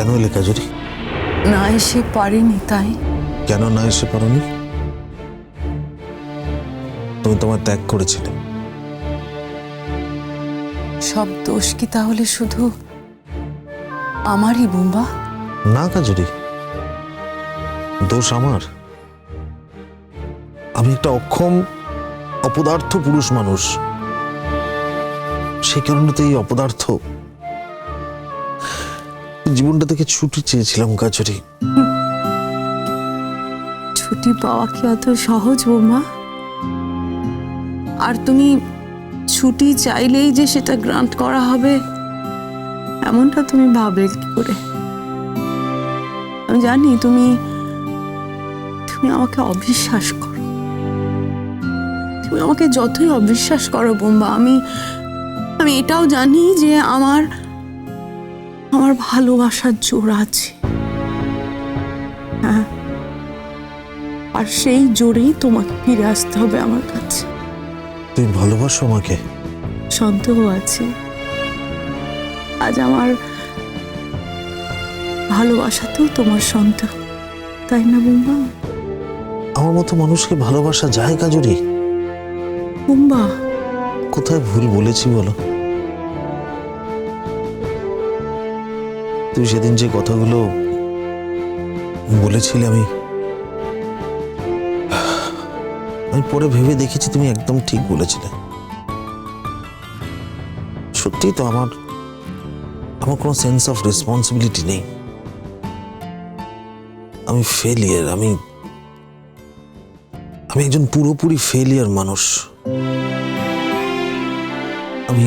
কেন এলে কাজরি? না এসে পারিনি তাই। কেন না এসে পারোনি? তুমি তোমার ত্যাগ করেছিলে। সব দোষ কি তাহলে শুধু আমারই বুম্বা? না কাজরি, দোষ আমার। আমি একটা অক্ষম অপদার্থ পুরুষ মানুষ, সেই কারণে তো এই অপদার্থ জীবনটা থেকে ছুটি চেয়েছিলাম কাজরি। ছুটি পাওয়া কি অত সহজ বুম্বা? আর তুমি ছুটি চাইলেই যে সেটা গ্রান্ট করা হবে এমনটা তুমি ভাবলে কি করে? আমি জানি তুমি আমাকে অবিশ্বাস করো। তুমি আমাকে যতই অবিশ্বাস করো বুম্বা, আমি এটাও জানি যে আমার ভালোবাসার জোর আছে। হ্যাঁ, আর সেই জোরেই তোমাকে ফিরে আসতে হবে আমার কাছে। তুমি ভালোবাসো আমাকে? সন্দেহ আছে। আজ আমার ভালোবাসাতেও তোমার সন্দেহ, তাই না বুম্বা? আমার মতো মানুষকে ভালোবাসা যায় কাজরি? বুম্বা, কোথায় ভুল বলেছি বলো? তুমি সেদিন যে কথাগুলো বলেছিলে আমি পরে ভেবে দেখেছি তুমি একদম ঠিক বলেছিলে। সত্যি তো আমার কোনো সেন্স অফ রেসপন্সিবিলিটি নেই। আমি ফেলিয়ার। আমি একজন পুরোপুরি ফেলিয়ার মানুষ। আমি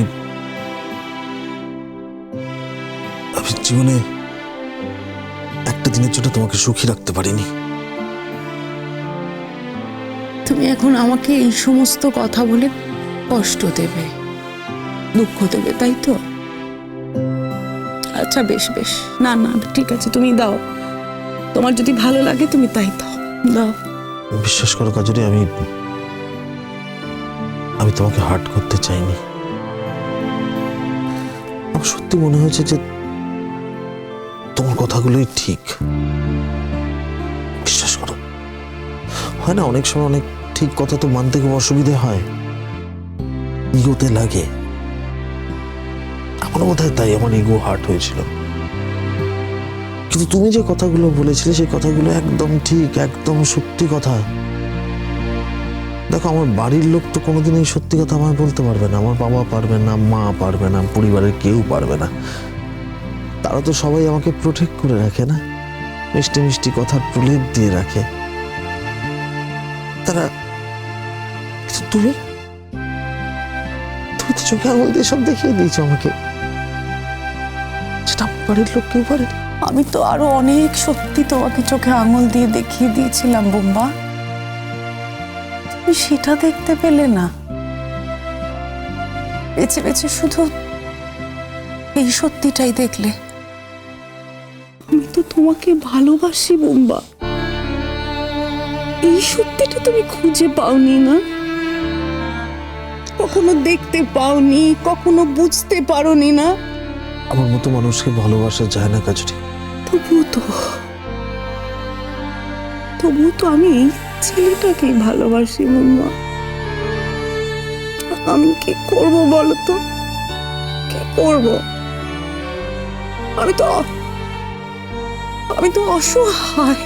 জীবনে একটা দিনের জন্য তোমাকে সুখী রাখতে পারিনি। তুমি এখন আমাকে এই সমস্ত কথা বলে কষ্ট দেবে, দুঃখ দেবে, তাই তো? আচ্ছা বেশ বেশ, না না ঠিক আছে, তুমি দাও। তোমার যদি ভালো লাগে তুমি তাই দাও। বিশ্বাস করো কাজরি, আমি তোমাকে হার্ট করতে চাইনি। আমার সত্যি মনে হয়েছে যে তোমার কথাগুলোই ঠিক। বিশ্বাস করো, হয় না অনেক সময় অনেক ঠিক কথা তো মানতে খুব অসুবিধে হয়, ইগোতে লাগে। আমার বোধহয় তাই আমার ইগো হার্ট হয়েছিল। কিন্তু তুমি যে কথাগুলো বলেছিলে সেই কথাগুলো একদম ঠিক, একদম সত্যি কথা। দেখো, আমার বাড়ির লোক তো কোনোদিন এই সত্যি কথা আমায় বলতে পারবে না। আমার বাবা পারবে না, মা পারবে না, পরিবারের কেউ পারবে না। তারা তো সবাই আমাকে প্রোটেক্ট করে রাখে না, মিষ্টি মিষ্টি কথার প্রলেপ দিয়ে রাখে তারা। তুমি তো চোখে আঙুল দিয়ে সব দেখিয়ে দিয়েছো আমাকে, সেটা আমার বাড়ির লোক কেউ পারে। আমি তো আরো অনেক সত্যি তোমাকে চোখে আঙুল দিয়ে দেখিয়ে দিয়েছিলাম বুম্বা, তুমি সেটা দেখতে পেলে না। বেছে বেছে শুধু এই সত্যিটাই দেখলে। আমি তো তোমাকে ভালোবাসি বুম্বা, এই সত্যিটা তুমি খুঁজে পাওনি না, কখনো দেখতে পাওনি, কখনো বুঝতে পারোনি না। আমার মতো মানুষকে ভালোবাসা যায় না কাজটি। তবুও তো আমি এই ছেলেটাকেই ভালোবাসি বুম্বা। আমি কি করবো বলো তো, কি করবো? আমি তো অসহায়,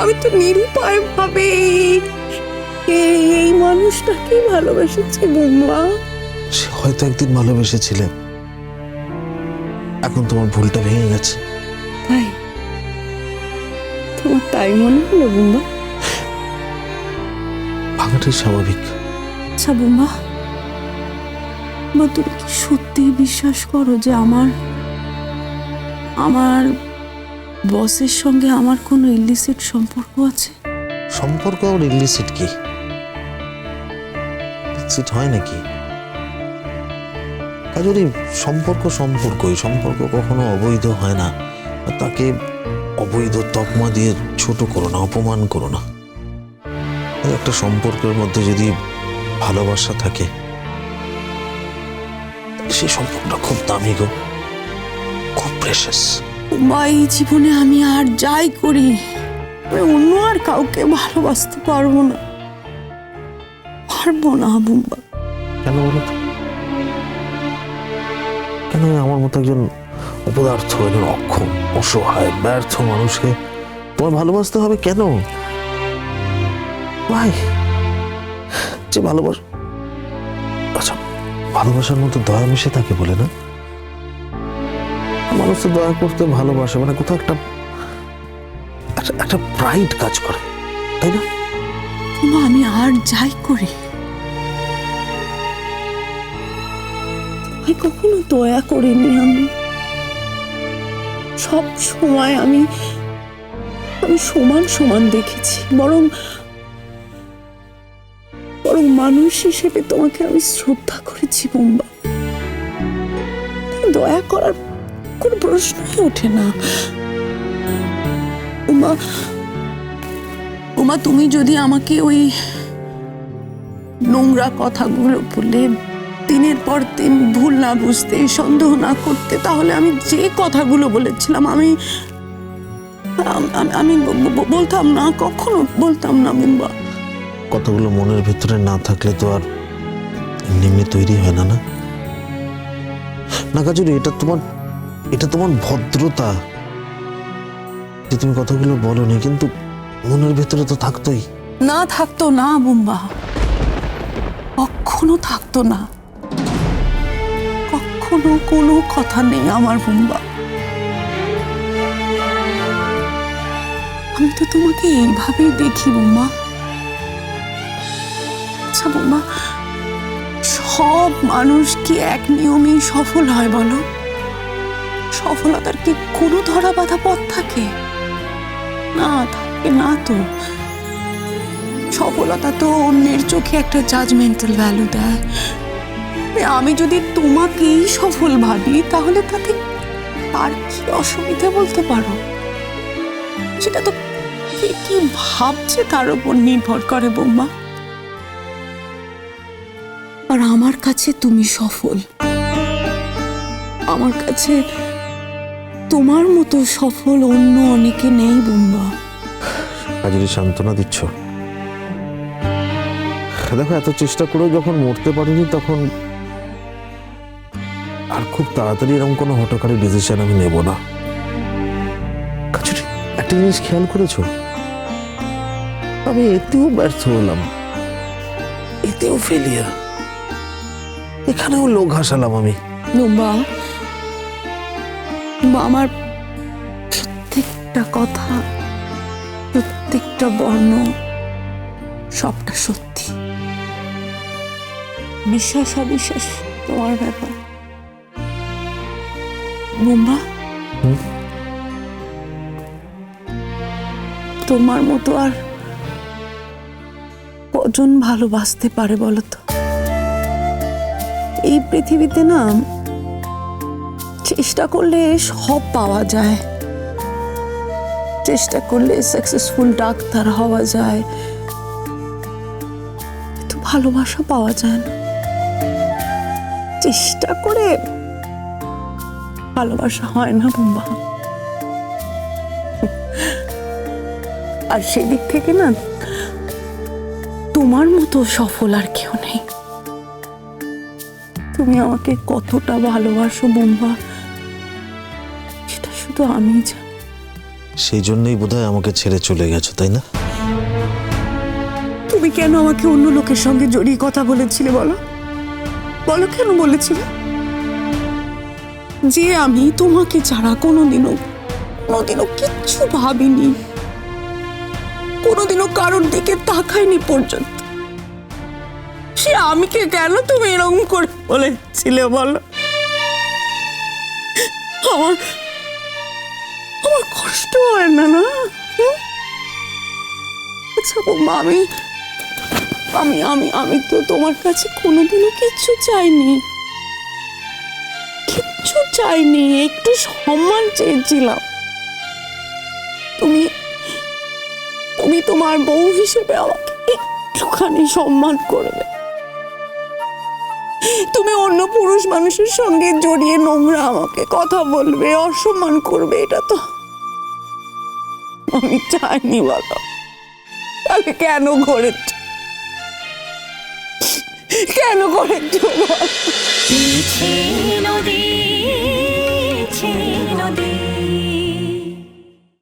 আমি তো নিরুপায় ভাবে এই মানুষটাকেই ভালোবেসেছি বুম্বা। সে হয়তো একদিন ভালোবেসেছিলে, এখন তোমার ভুলটা ভেঙে গেছে। তাই তোমার তাই মনে হলো বুম্বা? ভাঙাটাই স্বাভাবিক। আচ্ছা বুম্বা, তুমি কি সত্যি বিশ্বাস করো যে আমার বসের সঙ্গে আমার কোনো ইলিসিট সম্পর্ক আছে? সম্পর্ক আর ইলিসিট কি? ইলিসিট হয় নাকি কাজরি? সম্পর্কই। সম্পর্ক কখনো অবৈধ হয় না। তাকে অবৈধ তকমা দিয়ে ছোট করো না, অপমান করো না। একটা সম্পর্কের মধ্যে যদি ভালোবাসা থাকে সেই সম্পর্কটা খুব দামি গো, খুব প্রেশাস। বা এই জীবনে আমি আর যাই করি, আমি অন্য আর কাউকে ভালোবাসতে পারবো না, পারবো না বুম্বা। কেন বলো তো? কেন আমার মতো একজন অপদার্থ, একজন অক্ষম, অসহায়, ব্যর্থ মানুষকে তোমার ভালোবাসতে হবে কেন? ভাই, যে ভালোবাসা, আচ্ছা, ভালোবাসার মধ্যে দয়া মিশে থাকে বলে না? মানুষ তো দয়া করতে ভালোবাসে, মানে কোথাও একটা একটা প্রাইড কাজ করে, তাই না? বুম্বা, আমি আর যাই করি, আমি কখনো দয়া করিনি। আমি সব সময় আমি সমান সমান দেখেছি, বরং মানুষ হিসেবে তোমাকে আমি শ্রদ্ধা করেছি বুম্বা। দয়া করার কোনো প্রশ্নই ওঠে না। উমা, তুমি যদি আমাকে ওই নোংরা কথাগুলো বলে দিনের পর দিন ভুল না বুঝতে, সন্দেহ না করতে, তাহলে আমি যে কথাগুলো বলেছিলাম আমি বলতাম না, কখনো বলতাম না বুম্বা। কতগুলো মনের ভিতরে না থাকলে তো আর এমনি তৈরি হয় না, না? না কাজুরি, এটা তোমার ভদ্রতা যে তুমি কথাগুলো বলোনি, কিন্তু মনের ভিতরে তো থাকতোই। না থাকতো না বুম্বা, কখনো থাকতো না, কখনো কোনো কথা নেই আমার বুম্বা। আমি তো তোমাকে এইভাবেই দেখি বুম্বা। আচ্ছা বুম্বা, সব মানুষ কি এক নিয়মেই সফল হয় বলো? সফলতার কি কোনো ধরা বাঁধা পথ থাকে? না, থাকে না তো। সফলতা তো অন্যের চোখে একটা জাজমেন্টাল ভ্যালু দেয়। আমি যদি তোমাকেই সফল ভাবি, তাহলে তাতে আর কি অসুবিধা বলতে পারো? সেটা তো কে কি ভাবছে তার উপর নির্ভর করে বুম্বা। আর আমার কাছে তুমি সফল, আমার কাছে তোমার মতো সফল অন্য অনেকে নেই বুম্বা। কাজুরি, সান্ত্বনা দিচ্ছ? দেখো, এত চেষ্টা করেও যখন মরতে পারিনি, তখন আর খুব তাড়াতাড়ি এরকম কোনো হঠকারী ডিসিশন আমি নেব না। কাজুরি, একটা জিনিস খেয়াল করেছো? আমি এতেও ব্যর্থ হলাম, এতেও ফেলিয়ার, এখানেও লোক হাসালাম আমি। বুম্বা, আমার প্রত্যেকটা কথা, প্রত্যেকটা বর্ণ, সবটা সত্যি। বিশ্বাস অবিশ্বাস তোমার ব্যাপার বুম্বা। তোমার মতো আর কজন ভালোবাসতে পারে বলো তো? এই পৃথিবীতে না, চেষ্টা করলে সব পাওয়া যায়, চেষ্টা করলে সাকসেসফুল ডাক্তার হওয়া যায়, কিন্তু ভালোবাসা পাওয়া যায় না। চেষ্টা করে ভালোবাসা হয় না বুম্বা। আর সেদিক থেকে না, তোমার মতো সফল আর কেউ নেই। তুমি আমাকে কতটা ভালোবাসো বুম্বা, সেটা শুধু আমিই জানি। সেই জন্যই বোধহয় আমাকে ছেড়ে চলে গেছো, তাই না? তুমি কেন আমাকে অন্য লোকের সঙ্গে জড়িয়ে কথা বলেছিলে বলো? বলো কেন বলেছিলে? যে আমি তোমাকে ছাড়া কোনোদিনও কিচ্ছু ভাবিনি, কোনোদিনও কারোর দিকে তাকাইনি পর্যন্ত, সে আমিকে কেন তুমি এরকম করে বলেছিলে বলো? আমার কষ্ট হয় না? না, আচ্ছা বৌমা, আমি তো তোমার কাছে কোনোদিনও কিচ্ছু চাইনি, একটু সম্মান চেয়েছিলাম। তুমি তোমার বউ হিসেবে আমাকে একটুখানি সম্মান করবে, তুমি অন্য পুরুষ মানুষের সঙ্গে জড়িয়ে নোংরা আমাকে কথা বলবে, অসম্মান করবে, এটা তো আমি চাইনি। বলো তাহলে কেন করেছ, কেন করেছ? নদী